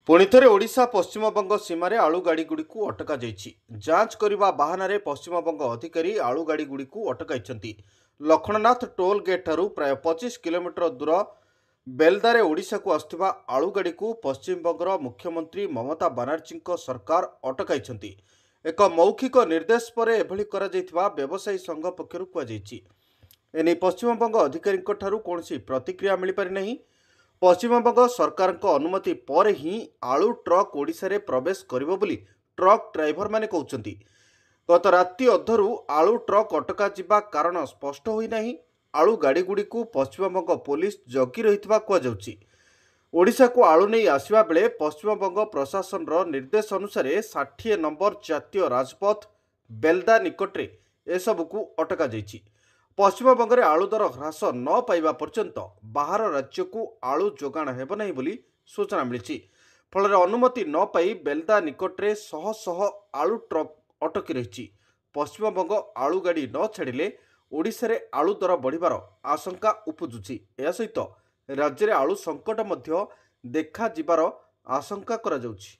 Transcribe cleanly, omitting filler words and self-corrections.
पुणी थे ओडिशा पश्चिमबंग सीमार आलू गाड़ीगुड़ी अटक जांच करने बाहाना पश्चिमबंग अधिकारी आलू गाड़ीगुड़ी अटकाई। लक्ष्मणनाथ टोल गेट ठारू प्राय 25 किलोमीटर दूर बेलदारे ओडिशा को आसुवा आलू गाड़ी को पश्चिमबंगर मुख्यमंत्री ममता बानार्जी सरकार अटकाई। एक मौखिक निर्देश पर एभली व्यवसायी संघ पक्षर कहुई। पश्चिमबंग अधिकारी कौन प्रतिक्रिया मिल पारि नहीं। पश्चिमबंग सरकार अनुमति पर ही आलू ट्रक ओडिशा रे प्रवेश करिबो बोली ट्रक ड्राइवर माने कहउछंती। गत राति अधरू आलू ट्रक अटका जिबा कारण स्पष्ट होई नाही। आलू गाड़ी गुडी को पश्चिमबंग पुलिस जगी रहितबा कुआ जाउची। ओडिशा को आलू नहीं आसिबा बेले पश्चिमबंग प्रशासन रो निर्देश अनुसार 60 नंबर जातीय राजपथ बेलदा निकटरे एसबुक अटका जाइछि। पश्चिमबंग में आलू दर ह्रास न पाइबा पर्यंत बाहर राज्य को आलू जोगाण हेब नहीं बोली सूचना मिली। फल अनुमति न पाई बेलदा निकटरे शह शह आलू ट्रक अटकी रही। पश्चिमबंग आलू गाड़ी न छाड़िले ओडिशा रे आलू दर बढ़िबार आशंका उपजुछि। या सहित राज्य में आलू संकट मध्य देखा जिबार आशंका करा जाउछि।